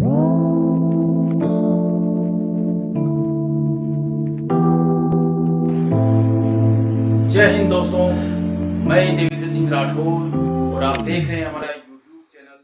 जय हिंद दोस्तों, मैं देवेंद्र सिंह राठौर और आप देख रहे हैं हमारा YouTube चैनल।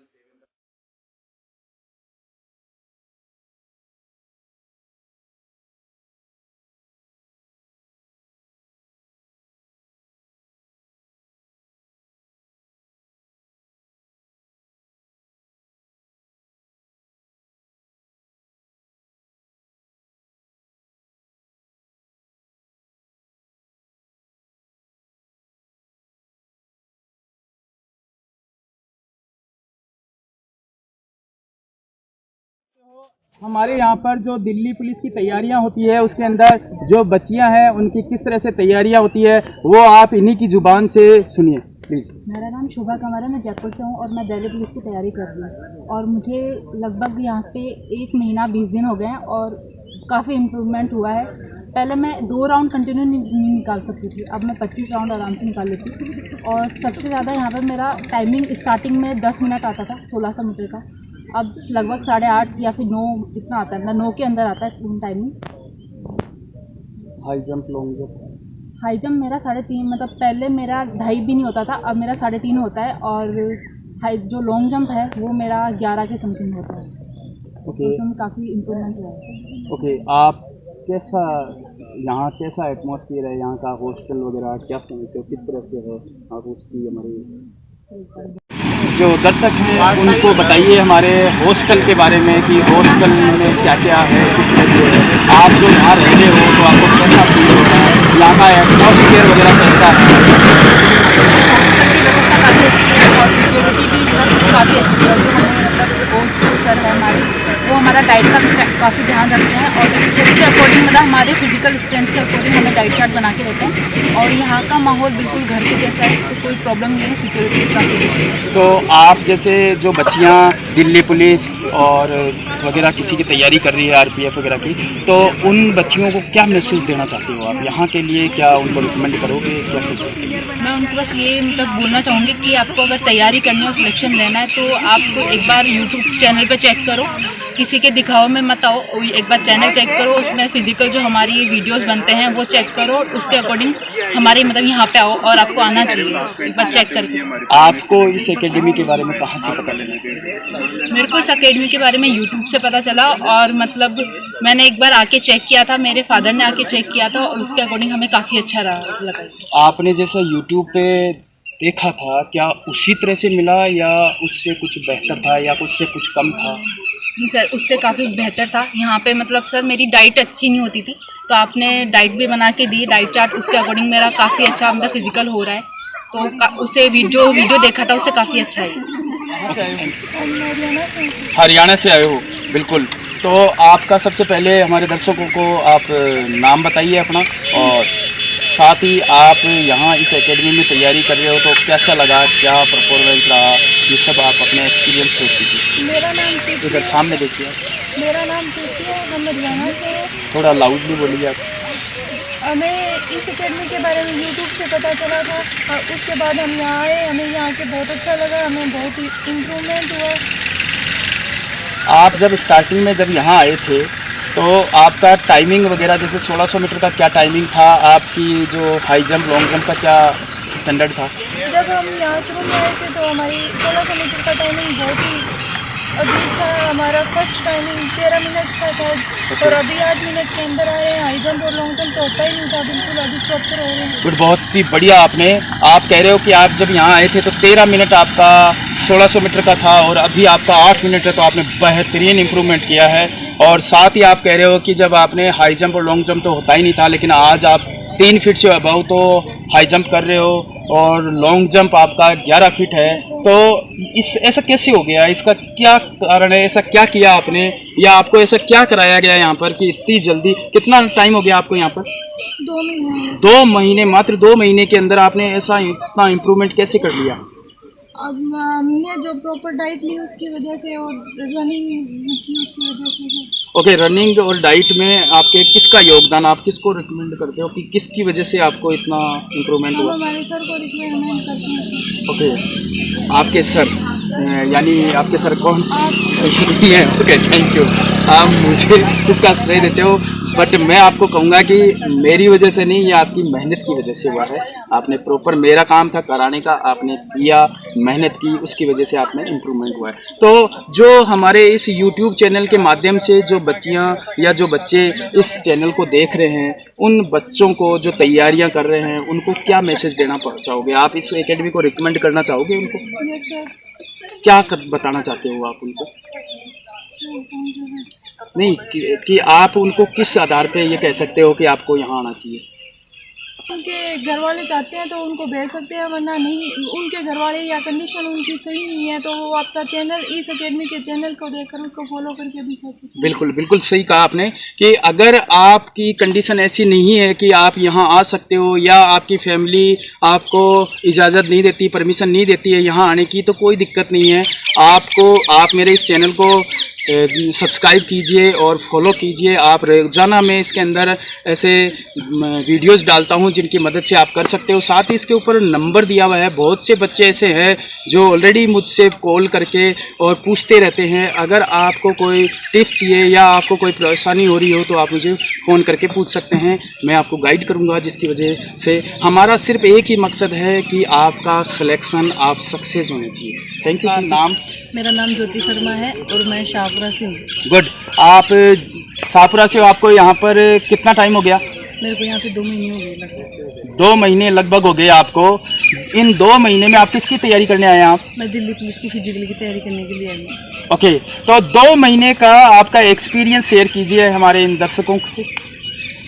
हमारे यहाँ पर जो दिल्ली पुलिस की तैयारियां होती है उसके अंदर जो बच्चियां हैं उनकी किस तरह से तैयारियां होती है वो आप इन्हीं की जुबान से सुनिए प्लीज़। मेरा नाम शोभा कंवर है, मैं जयपुर से हूँ और मैं दिल्ली पुलिस की तैयारी कर रही हूँ और मुझे लगभग यहाँ पे 1 महीना 20 दिन हो गए हैं और काफ़ी इम्प्रूवमेंट हुआ है। पहले मैं 2 राउंड कंटिन्यू नहीं निकाल सकती थी, अब मैं 25 राउंड आराम से निकाल लेती हूँ। और सबसे ज़्यादा यहाँ पर मेरा टाइमिंग स्टार्टिंग में 10 मिनट आता था 1600 मीटर का, अब लगभग 8:30 या फिर 9 इतना आता है, मतलब 9 के अंदर आता है timing. High jump, long jump? High jump मेरा 3.5, मतलब पहले मेरा 2.5 भी नहीं होता था, अब मेरा 3.5 होता है। और हाई जो लॉन्ग जंप है वो मेरा 11 के समथिंग होता है। ओके, उसमें काफ़ी इम्प्रूवमेंट हुआ है। ओके, आप कैसा यहाँ कैसा एटमॉस्फेयर है यहाँ का, हॉस्टल वगैरह क्या समझते हो, किस तरह से है आप उसकी हमारी जो दर्शक हैं उनको बताइए हमारे हॉस्टल के बारे में कि हॉस्टल में क्या क्या है, किस तरह से है। आप जो यहाँ रह रहे हो तो आपको कैसा फील हो रहा है, यहाँ का एटमॉस्फेयर वगैरह कैसा है? हॉस्टल की व्यवस्था काफ़ी अच्छी है और सिक्योरिटी भी काफ़ी अच्छी है। जो हमें मतलब कोच सर है हमारे, वो हमारा डाइट का काफ़ी ध्यान रखते हैं और उसके अकॉर्डिंग मतलब हमारे फिजिकल स्ट्रेंथ के अकॉर्डिंग हमें डाइट चार्ट बना के देते हैं। और यहाँ का माहौल बिल्कुल घर के जैसा है, तो कोई प्रॉब्लम नहीं है, सिक्योरिटी भी काफ़ी अच्छी है। तो आप जैसे जो बच्चियाँ दिल्ली पुलिस और वगैरह किसी की तैयारी कर रही है, आरपीएफ वगैरह की, तो उन बच्चियों को क्या मैसेज देना चाहते हो आप यहाँ के लिए, क्या उनको रिकमेंड करोगे, क्या कैसे? मैं उनको बस ये मतलब बोलना चाहूँगी कि आपको अगर तैयारी करनी है और सिलेक्शन लेना है तो आप एक बार यूट्यूब चैनल पे चेक करो, किसी के दिखाओ में मत आओ, एक बार चैनल चेक करो, उसमें फिजिकल जो हमारी वीडियोस बनते हैं वो चेक करो, उसके अकॉर्डिंग हमारे मतलब यहाँ पे आओ और आपको आना चाहिए एक बार चेक करके। आपको इस एकेडमी के बारे में कहाँ से पता लगा? मेरे को इस एकेडमी के बारे में यूट्यूब से पता चला और मतलब मैंने एक बार आके चेक किया था, मेरे फादर ने आके चेक किया था और उसके अकॉर्डिंग हमें काफ़ी अच्छा लगा। आपने जैसा यूट्यूब पे देखा था, क्या उसी तरह से मिला या उससे कुछ बेहतर था या उससे कुछ कम था? जी सर, उससे काफ़ी बेहतर था। यहाँ पे मतलब सर मेरी डाइट अच्छी नहीं होती थी, तो आपने डाइट भी बना के दी, डाइट चार्ट, उसके अकॉर्डिंग मेरा काफ़ी अच्छा मतलब फिजिकल हो रहा है। तो उससे वीडियो देखा था उससे काफ़ी अच्छा है। हरियाणा से आए हो, बिल्कुल। तो आपका सबसे पहले हमारे दर्शकों को आप नाम बताइए अपना, और साथ ही आप यहाँ इस एकेडमी में तैयारी कर रहे हो तो कैसा लगा, क्या परफॉर्मेंस रहा, ये सब आप अपने एक्सपीरियंस से कीजिए। मेरा नाम प्रीति इधर सामने देखिए। मेरा नाम प्रीति है, हम हरियाणा से हैं। थोड़ा लाउडली बोलिए आप। हमें इस एकेडमी के बारे में यूट्यूब से पता चला था और उसके बाद हम यहाँ आए, हमें यहाँ के बहुत अच्छा लगा, हमें बहुत ही इम्प्रूवमेंट हुआ। आप जब स्टार्टिंग में जब यहाँ आए थे तो आपका टाइमिंग वगैरह जैसे 1600 मीटर का क्या टाइमिंग था, आपकी जो हाई जंप लॉन्ग जंप का क्या स्टैंडर्ड था? जब हम यहाँ शुरू में आए थे तो हमारी 1600 मीटर का टाइमिंग बहुत ही अधिक था। हमारा फर्स्ट टाइमिंग 13 मिनट था शायद, और अभी 8 मिनट के अंदर आ रहे हैं। हाई जंप और लॉन्ग जंप तो होता ही नहीं था, बिल्कुल अभी प्रॉपर हो रहे हैं। गुड, बहुत ही बढ़िया। आप कह रहे हो कि आप जब यहाँ आए थे तो 13 मिनट आपका 1600 मीटर का था और अभी आपका 8 मिनट है, तो आपने बेहतरीन इम्प्रूवमेंट किया है। और साथ ही आप कह रहे हो कि जब आपने हाई जंप और लॉन्ग जंप तो होता ही नहीं था, लेकिन आज आप 3 फीट से अबव तो हाई जंप कर रहे हो और लॉन्ग जंप आपका 11 फीट है। तो ऐसा कैसे हो गया, इसका क्या कारण है, ऐसा क्या किया आपने, या आपको ऐसा क्या कराया गया यहाँ पर कि इतनी जल्दी, कितना टाइम हो गया आपको यहाँ पर? 2 महीने। 2 महीने, मात्र 2 महीने के अंदर आपने ऐसा इतना इम्प्रूवमेंट कैसे कर लिया? अब हमने जो प्रॉपर डाइट ली उसकी वजह से और रनिंग की उसकी वजह से। ओके, रनिंग और डाइट में आपके किसका योगदान, आप किसको रिकमेंड करते हो कि किसकी वजह से आपको इतना इम्प्रूवमेंट हुआ? हमारे सर को रिकमेंड करते हैं। ओके, आपके सर। यानी आपके सर कौन ये ओके थैंक यू। आप मुझे इसका श्रेय देते हो, बट मैं आपको कहूँगा कि मेरी वजह से नहीं, ये आपकी मेहनत की वजह से हुआ है। आपने प्रॉपर, मेरा काम था कराने का, आपने किया, मेहनत की, उसकी वजह से आप में इम्प्रूवमेंट हुआ है। तो जो हमारे इस यूट्यूब चैनल के माध्यम से जो बच्चियाँ या जो बच्चे इस चैनल को देख रहे हैं, उन बच्चों को जो तैयारियाँ कर रहे हैं, उनको क्या मैसेज देना चाहोगे? आप इस एकेडमी को रिकमेंड करना चाहोगे उनको? Yes sir. क्या बताना चाहते हो आप उनको? नहीं कि आप उनको किस आधार पे ये कह सकते हो कि आपको यहाँ आना चाहिए? उनके घर वाले चाहते हैं तो उनको भेज सकते हैं, वरना नहीं, उनके घर वाले या कंडीशन उनकी सही नहीं है तो वो आपका चैनल, इस एकेडमी के चैनल को देखकर उसको फॉलो करके भी कर सकते हैं। बिल्कुल बिल्कुल सही कहा आपने कि अगर आपकी कंडीशन ऐसी नहीं है कि आप यहाँ आ सकते हो या आपकी फैमिली आपको इजाज़त नहीं देती, परमिशन नहीं देती है यहाँ आने की, तो कोई दिक्कत नहीं है। आप मेरे इस चैनल को सब्सक्राइब कीजिए और फॉलो कीजिए। आप रोज़ाना में इसके अंदर ऐसे वीडियोस डालता हूं जिनकी मदद से आप कर सकते हो। साथ ही इसके ऊपर नंबर दिया हुआ है। बहुत से बच्चे ऐसे हैं जो ऑलरेडी मुझसे कॉल करके और पूछते रहते हैं। अगर आपको कोई टिप्स चाहिए या आपको कोई परेशानी हो रही हो तो आप मुझे फ़ोन करके पूछ सकते हैं, मैं आपको गाइड करूँगा। जिसकी वजह से हमारा सिर्फ एक ही मकसद है कि आपका सिलेक्शन, आप सक्सेस होने चाहिए। Thank you. नाम? मेरा नाम ज्योति शर्मा है और मैं शाहपुरा से हूँ। गुड। आप शाहपुरा से हो, आपको यहाँ पर कितना टाइम हो गया? मेरे को यहाँ पे 2 महीने हो गए लगभग। 2 महीने लगभग हो गए आपको। इन 2 महीने में आप किसकी तैयारी करने आए हैं? आप? मैं दिल्ली पुलिस की फिजिकल की तैयारी करने के लिए आई हूँ। ओके, तो 2 महीने का आपका एक्सपीरियंस शेयर कीजिए हमारे इन दर्शकों से।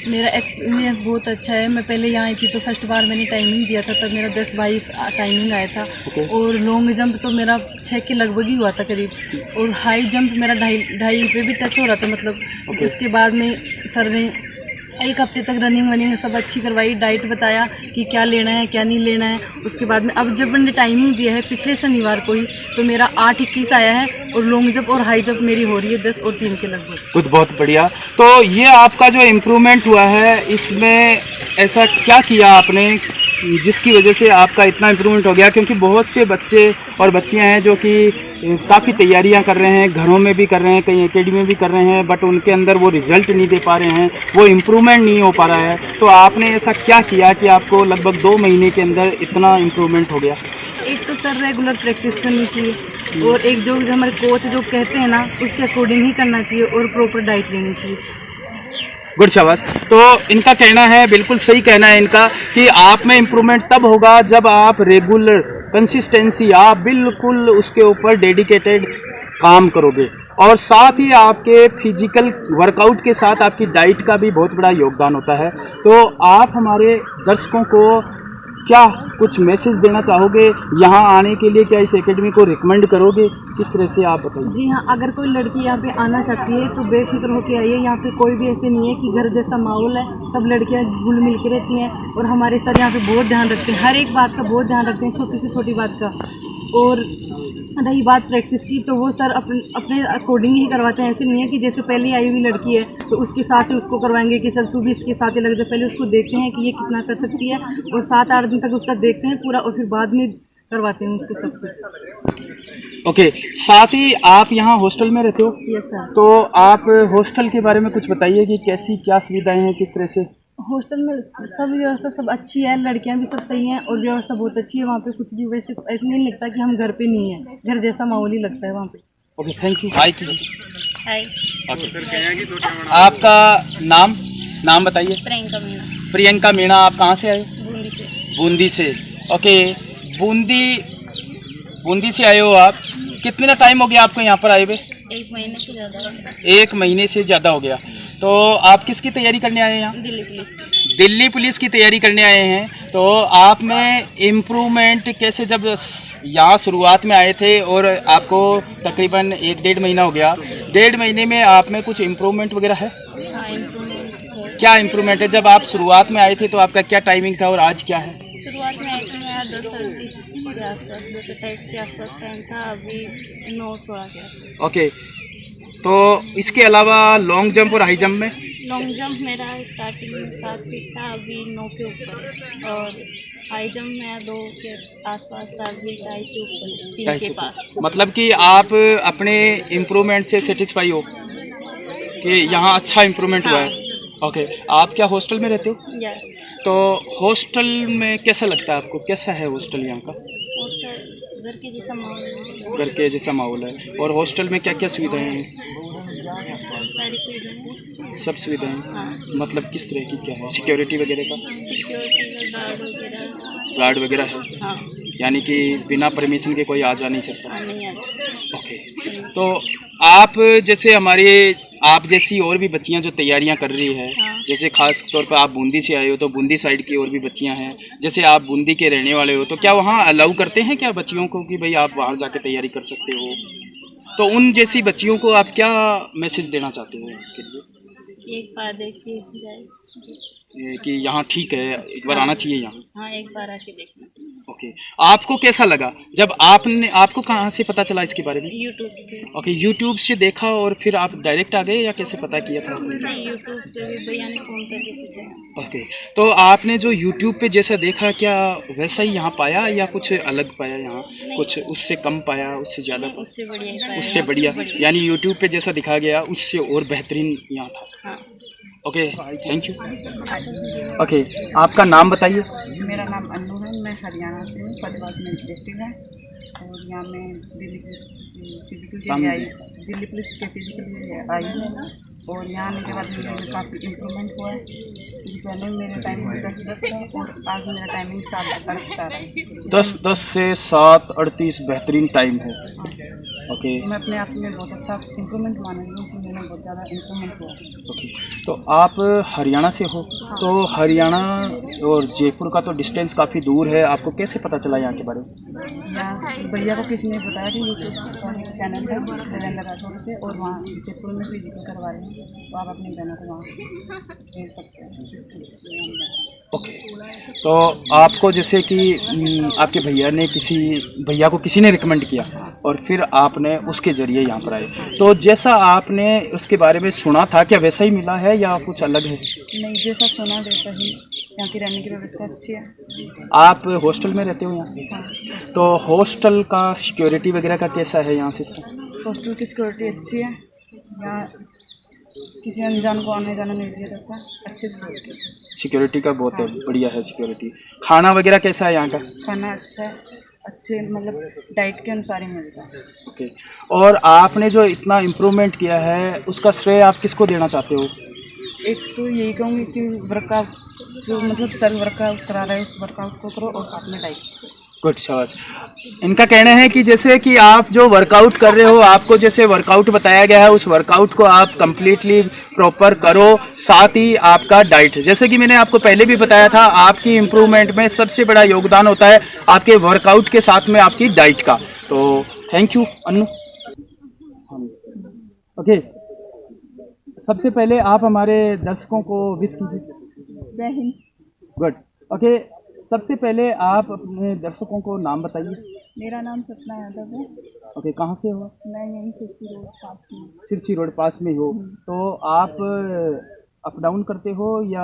मेरा एक्सपीरियंस बहुत अच्छा है। मैं पहले यहाँ आई थी तो फर्स्ट बार मैंने टाइमिंग दिया था, तब मेरा 10-22 टाइमिंग आया था। और लॉन्ग जंप तो मेरा 6 के लगभग ही हुआ था करीब, और हाई जंप मेरा 2.5 पे भी टच हो रहा था मतलब। उसके बाद में सर ने 1 हफ्ते तक रनिंग सब अच्छी करवाई, डाइट बताया कि क्या लेना है क्या नहीं लेना है। उसके बाद में अब जब मैंने टाइमिंग दिया है पिछले शनिवार को ही, तो मेरा 8:21 आया है और लॉन्ग जंप और हाई जंप मेरी हो रही है 10 और 3 के लगभग। कुछ बहुत बढ़िया। तो ये आपका जो इम्प्रूवमेंट हुआ है, इसमें ऐसा क्या किया आपने जिसकी वजह से आपका इतना इम्प्रूवमेंट हो गया? क्योंकि बहुत से बच्चे और बच्चियां हैं जो कि काफ़ी तैयारियां कर रहे हैं, घरों में भी कर रहे हैं, कहीं एकेडमी में भी कर रहे हैं, बट उनके अंदर वो रिजल्ट नहीं दे पा रहे हैं, वो इम्प्रूवमेंट नहीं हो पा रहा है। तो आपने ऐसा क्या किया कि आपको लगभग 2 महीने के अंदर इतना इम्प्रूवमेंट हो गया? एक तो सर रेगुलर प्रैक्टिस करनी चाहिए, और एक जो हमारे कोच जो कहते हैं ना उसके अकॉर्डिंग ही करना चाहिए, और प्रॉपर डाइट लेनी चाहिए। गुड, शाबाश। तो इनका कहना है, बिल्कुल सही कहना है इनका, कि आप में इम्प्रूवमेंट तब होगा जब आप रेगुलर कंसिस्टेंसी, आप बिल्कुल उसके ऊपर डेडिकेटेड काम करोगे, और साथ ही आपके फिजिकल वर्कआउट के साथ आपकी डाइट का भी बहुत बड़ा योगदान होता है। तो आप हमारे दर्शकों को क्या कुछ मैसेज देना चाहोगे यहाँ आने के लिए? क्या इस एकेडमी को रिकमेंड करोगे? किस तरह से आप बताइए। जी हाँ, अगर कोई लड़की यहाँ पे आना चाहती है तो बेफिक्र होकर आइए। यहाँ पे कोई भी ऐसे नहीं है कि घर जैसा माहौल है, सब लड़कियाँ घुल मिल के रहती हैं, और हमारे सर यहाँ पे बहुत ध्यान रखते हैं, हर एक बात का बहुत ध्यान रखते हैं, छोटी से छोटी बात का। और रही बात प्रैक्टिस की, तो वो सर अपने अकॉर्डिंग ही करवाते हैं। ऐसे नहीं है कि जैसे पहले आई हुई लड़की है तो उसके साथ ही उसको करवाएंगे कि चल तू भी इसके साथ ही लग जा। पहले उसको देखते हैं कि ये कितना कर सकती है, और 7-8 दिन तक उसका देखते हैं पूरा, और फिर बाद में करवाते हैं उसको सब कुछ। ओके, साथ ही आप यहाँ हॉस्टल में रहते हो? Yes sir. तो आप हॉस्टल के बारे में कुछ बताइए कि कैसी क्या सुविधाएं हैं, किस तरह से? हॉस्टल में सब व्यवस्था सब अच्छी है, लड़कियां भी सब सही हैं, और व्यवस्था बहुत अच्छी है वहाँ पे। कुछ भी वैसे ऐसा नहीं लगता कि हम घर पे नहीं है, घर जैसा माहौल ही लगता है वहाँ पे। Okay, thank you. Hi hi. आपका नाम बताइए। प्रियंका मीणा। प्रियंका मीणा, आप कहाँ से आए? बूंदी से। बूंदी से। ओके, बूंदी से आए हो आप। कितना टाइम हो गया आपको यहाँ पर आए हुए? 1 महीने से ज़्यादा। 1 महीने से ज़्यादा हो गया। तो आप किसकी तैयारी करने आए हैं यहाँ? दिल्ली पुलिस। दिल्ली पुलिस की तैयारी करने आए हैं। तो आप में इम्प्रूवमेंट कैसे, जब यहाँ शुरुआत में आए थे और आपको तकरीबन 1-1.5 महीना हो गया, 1.5 महीने में आप में कुछ इम्प्रूवमेंट वगैरह है? हाँ, इम्प्रूवमेंट। क्या इम्प्रूवमेंट है? जब आप शुरुआत में आए थे तो आपका क्या टाइमिंग था और आज क्या है? शुरुआत में आई थी मेरा 2:38 के आसपास, 2:28 के आसपास टाइम था, अभी 9:16 के आसपास। ओके, तो इसके अलावा लॉन्ग जंप और हाई जंप में? लॉन्ग जंप मेरा स्टार्टिंग में 7 फीट था, अभी 9 के ऊपर है। और हाई जंप मेरा 2 के आसपास था, अभी 2.5 से ऊपर, 3 के पास। मतलब कि आप अपने इम्प्रूवमेंट से सेटिस्फाई हो कि यहाँ अच्छा इम्प्रूवमेंट हुआ है? ओके, आप क्या हॉस्टल में रहते हो? या तो हॉस्टल में कैसा लगता है आपको, कैसा है हॉस्टल यहाँ का? हॉस्टल घर के जैसा माहौल है। घर के जैसा माहौल है। और हॉस्टल में क्या क्या सुविधाएं हैं? सारी सुविधाएं। सब सुविधाएं? हाँ, मतलब किस तरह की, क्या है, सिक्योरिटी वगैरह का? सिक्योरिटी का गार्ड वगैरह है? हाँ, यानी कि बिना परमिशन के कोई आ जा नहीं सकता? हाँ नहीं आता। ओके, तो आप जैसे आप जैसी और भी बच्चियां जो तैयारियां कर रही है, हाँ। जैसे खास तौर पर आप बूंदी से आए हो, तो बूंदी साइड की और भी बच्चियां हैं, जैसे आप बूंदी के रहने वाले हो, तो क्या वहाँ अलाउ करते हैं क्या बच्चियों को कि भाई आप बाहर जाके तैयारी कर सकते हो? तो उन जैसी बच्चियों को आप क्या मैसेज देना चाहते हो उनके लिए? एक बार देखिए जाए। कि यहाँ ठीक है, एक बार आना चाहिए यहाँ? हाँ, एक बार आके देखना। ओके, आपको कैसा लगा जब आपको कहाँ से पता चला इसके बारे में? यूट्यूब पे। ओके, यूट्यूब से देखा और फिर आप डायरेक्ट आ गए या कैसे पता किया था? नहीं, यूट्यूब पे भी भैया ने फ़ोन करके पूछा। ओके, तो आपने जो यूट्यूब पे जैसा देखा, क्या वैसा ही यहाँ पाया या कुछ अलग पाया यहाँ? कुछ उससे कम पाया, उससे ज़्यादा? नहीं, उससे बढ़िया ही पाया। उससे बढ़िया, यानी यूट्यूब पे जैसा दिखा गया उससे और बेहतरीन यहाँ था। हाँ। Okay, thank you. ओके, आपका नाम बताइए। मेरा नाम अन्नू है, मैं हरियाणा से हूँ, फतेहाबाद में डिस्ट्रिक्ट है। और यहाँ मैं दिल्ली फिजिकल के लिए आई, दिल्ली पुलिस के फिजिकल के लिए आई हूँ। और यहाँ आने के बाद मुझे काफ़ी इम्प्रूवमेंट हुआ है, क्योंकि पहले मेरा टाइमिंग 10:10 था और आज मेरा टाइमिंग 7:38 है। 10:10 से 7:38 बेहतरीन टाइम है। ओके, मैं अपने आप में बहुत अच्छा इम्प्रूवमेंट मानूंगी हूँ कि मैंने बहुत ज़्यादा इम्प्रूवमेंट हुआ। ओके, तो आप हरियाणा से हो, तो हरियाणा और जयपुर का तो डिस्टेंस काफ़ी दूर है, आपको कैसे पता चला यहाँ के बारे में? यहाँ भैया को किसी ने बताया कि यूट्यूब पर एक चैनल है देवेंद्र राठौर से, और वहाँ जयपुर में फिजिकल करवा रहे हैं, तो आप अपनी बहनों को वहाँ भेज सकते हैं। ओके, तो आपको जैसे कि आपके भैया को किसी ने रिकमेंड किया और फिर आपने उसके ज़रिए यहाँ पर आए, तो जैसा आपने उसके बारे में सुना था क्या वैसा ही मिला है या कुछ अलग है? नहीं, जैसा सुना वैसा ही। यहाँ की रहने की व्यवस्था अच्छी है। आप हॉस्टल में रहते हो यहाँ? हाँ। तो हॉस्टल का सिक्योरिटी वगैरह का कैसा है यहाँ सिस्टम? हॉस्टल की सिक्योरिटी अच्छी है, यहाँ किसी अनजान को आने जाना नहीं दिया जाता, अच्छी सिक्योरिटी का बहुत है, बढ़िया है सिक्योरिटी। खाना वगैरह कैसा है यहाँ का? खाना अच्छा है, अच्छे मतलब डाइट के अनुसार ही मिलता है। ओके, और आपने जो इतना इम्प्रूवमेंट किया है उसका श्रेय आप किसको देना चाहते हो? एक तो यही कहूँगी कि वर्कआउट जो मतलब सर वर्कआउट करा रहा है उस वर्कआउट को करो और साथ में डाइट। गुड, शाबाश। इनका कहना है कि जैसे कि आप जो वर्कआउट कर रहे हो, आपको जैसे वर्कआउट बताया गया है उस वर्कआउट को आप कंप्लीटली प्रॉपर करो, साथ ही आपका डाइट, जैसे कि मैंने आपको पहले भी बताया था, आपकी इम्प्रूवमेंट में सबसे बड़ा योगदान होता है आपके वर्कआउट के साथ में आपकी डाइट का। तो थैंक यू अन्नू। ओके, सबसे पहले आप हमारे दर्शकों को विश कीजिए। जय हिंद। गुड। ओके, सबसे पहले आप अपने दर्शकों को नाम बताइए। मेरा नाम सपना यादव है। ओके, कहाँ से हो? मैं यहीं सिरसी रोड पास में। सिरसी रोड पास में हो, तो आप अप डाउन करते हो या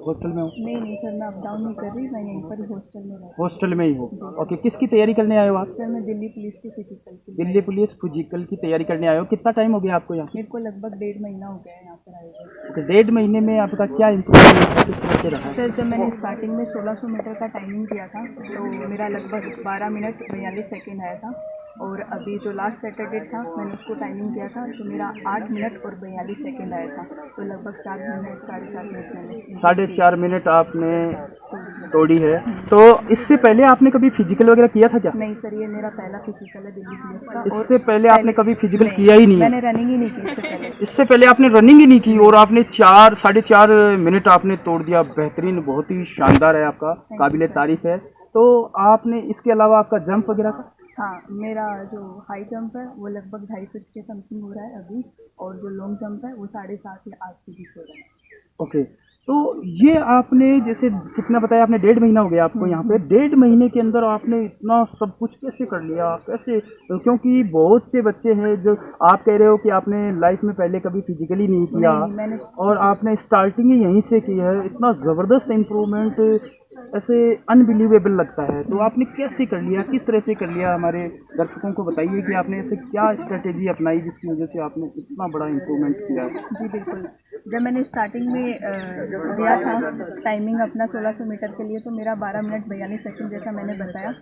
हॉस्टल में हो? नहीं सर, मैं अप डाउन नहीं कर रही, मैं यहीं पर ही हॉस्टल में रहती हॉस्टल में ही हो। ओके, किसकी तैयारी करने आए हो आप? सर मैं दिल्ली पुलिस की फिजिकल की। दिल्ली पुलिस फिजिकल की तैयारी करने आए हो। कितना टाइम हो गया आपको यहाँ? मेरे को लगभग 1.5 महीना हो गया है यहाँ पर आए हुए। ओके, 1.5 महीने में आपका क्या इम्प्रूवमेंट किस तरह से रहा? सर जब मैंने स्टार्टिंग में 1600 मीटर का टाइमिंग किया था तो मेरा लगभग 12 मिनट 42 सेकेंड आया था, और अभी जो लास्ट सैटरडे था मैंने उसको टाइमिंग किया था तो मेरा 8 मिनट और 42 सेकेंड आया था, तो लगभग 4 मिनट 4.5 मिनट मैंने 4.5 मिनट आपने तोड़ी है। तो इससे पहले आपने कभी फिजिकल वगैरह किया था क्या? नहीं सर, ये मेरा पहला फिजिकल है दिल्ली पुलिस का। इससे पहले आपने कभी फिजिकल किया ही नहीं है? मैंने रनिंग ही नहीं की इससे पहले। इससे पहले आपने रनिंग ही नहीं की और आपने 4-4.5 मिनट आपने तोड़ दिया। बेहतरीन, बहुत ही शानदार है, आपका काबिले तारीफ है। तो आपने इसके अलावा आपका जंप वगैरह का? हाँ, मेरा जो हाई जंप है वो लगभग 2.5 फीट के समथिंग हो रहा है अभी, और जो लॉन्ग जंप है वो 7.5 या 8 के बीच हो रहा है। ओके, तो ये आपने जैसे कितना बताया आपने, 1.5 महीना हो गया आपको यहाँ पे, 1.5 महीने के अंदर आपने इतना सब कुछ कैसे कर लिया, कैसे? क्योंकि बहुत से बच्चे हैं जो आप कह रहे हो कि आपने लाइफ में पहले कभी फिजिकली नहीं किया, मैंने और आपने स्टार्टिंग ही यहीं से की है, इतना ज़बरदस्त इम्प्रूवमेंट ऐसे अनबिलीवेबल लगता है। तो आपने कैसे कर लिया, किस तरह से कर लिया, हमारे दर्शकों को बताइए कि आपने ऐसे क्या स्ट्रेटेजी अपनाई जिसकी वजह से आपने इतना बड़ा इम्प्रूवमेंट किया है। जी बिल्कुल, जब मैंने स्टार्टिंग में दिया था टाइमिंग अपना 1600 मीटर के लिए, तो मेरा 12 मिनट 42 सेकंड जैसा मैंने बताया,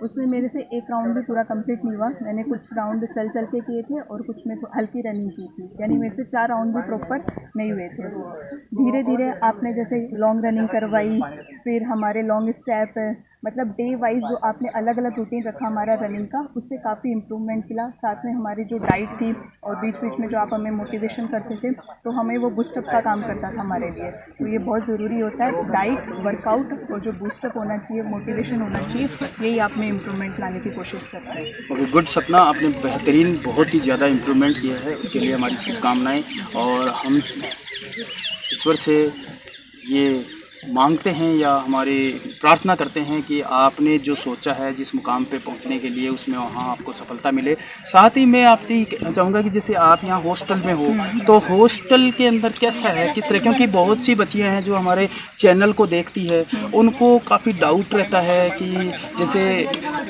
उसमें मेरे से एक राउंड भी पूरा कंप्लीट नहीं हुआ। मैंने कुछ राउंड चल के किए थे और कुछ में हल्की रनिंग की थी, यानी मेरे से 4 राउंड भी प्रॉपर नहीं हुए थे। धीरे धीरे आपने जैसे लॉन्ग रनिंग करवाई, फिर हमारे लॉन्ग स्टेप, मतलब डे वाइज जो आपने अलग अलग रूटीन रखा हमारा रनिंग का, उससे काफ़ी इम्प्रूवमेंट मिला। साथ में हमारी जो डाइट थी और बीच बीच में जो आप हमें मोटिवेशन करते थे, तो हमें वो बूस्टअप का काम करता था हमारे लिए। तो ये बहुत ज़रूरी होता है, डाइट, वर्कआउट और जो बूस्टअप होना चाहिए, मोटिवेशन होना चाहिए, यही आप में इम्प्रूवमेंट लाने की कोशिश करते हैं। गुड सपना, आपने बेहतरीन बहुत ही ज़्यादा इम्प्रूवमेंट किया है, उसके लिए हमारी शुभकामनाएँ। और हम ईश्वर से ये मांगते हैं या हमारी प्रार्थना करते हैं कि आपने जो सोचा है जिस मुकाम पे पहुंचने के लिए, उसमें वहाँ आपको सफलता मिले। साथ ही मैं आपसे ये कहना चाहूँगा कि जैसे आप यहाँ हॉस्टल में हो, तो हॉस्टल के अंदर कैसा है, किस तरह, क्योंकि बहुत सी बच्चियाँ हैं जो हमारे चैनल को देखती है, उनको काफ़ी डाउट रहता है कि जैसे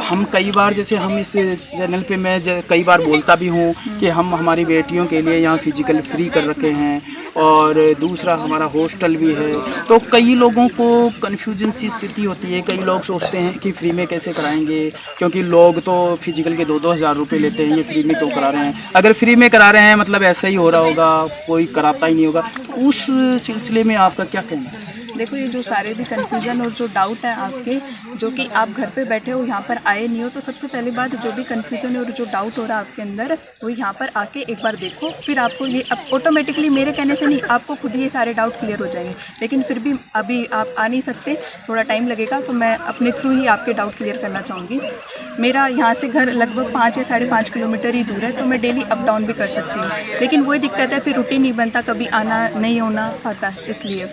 हम कई बार, जैसे हम इस चैनल पे मैं कई बार बोलता भी हूँ कि हम हमारी बेटियों के लिए यहाँ फिजिकल फ्री कर रखे हैं, और दूसरा हमारा हॉस्टल भी है। तो कई लोगों को कन्फ्यूजन सी स्थिति होती है, कई लोग सोचते हैं कि फ्री में कैसे कराएंगे, क्योंकि लोग तो फिजिकल के 2-2 हज़ार रुपये लेते हैं, ये फ्री में क्यों करा रहे हैं? अगर फ्री में करा रहे हैं मतलब ऐसा ही हो रहा होगा, कोई कराता ही नहीं होगा। उस सिलसिले में आपका क्या कहना है? देखो, ये जो सारे भी कन्फ्यूज़न और जो डाउट है आपके, जो कि आप घर पे बैठे हो, यहाँ पर आए नहीं हो, तो सबसे पहली बात, जो भी कन्फ्यूज़न और जो डाउट हो रहा है आपके अंदर, वो यहाँ पर आके एक बार देखो, फिर आपको ये अब ऑटोमेटिकली, मेरे कहने से नहीं, आपको खुद ही ये सारे डाउट क्लियर हो जाएंगे। लेकिन फिर भी अभी आप आ नहीं सकते, थोड़ा टाइम लगेगा, तो मैं अपने थ्रू ही आपके डाउट क्लियर करना चाहूँगी। मेरा यहाँ से घर लगभग 5 या 5.5 किलोमीटर ही दूर है, तो मैं डेली अप डाउन भी कर सकती हूँ। लेकिन वही दिक्कत है, फिर रूटीन नहीं बनता, कभी आना नहीं होना पाता है, इसलिए।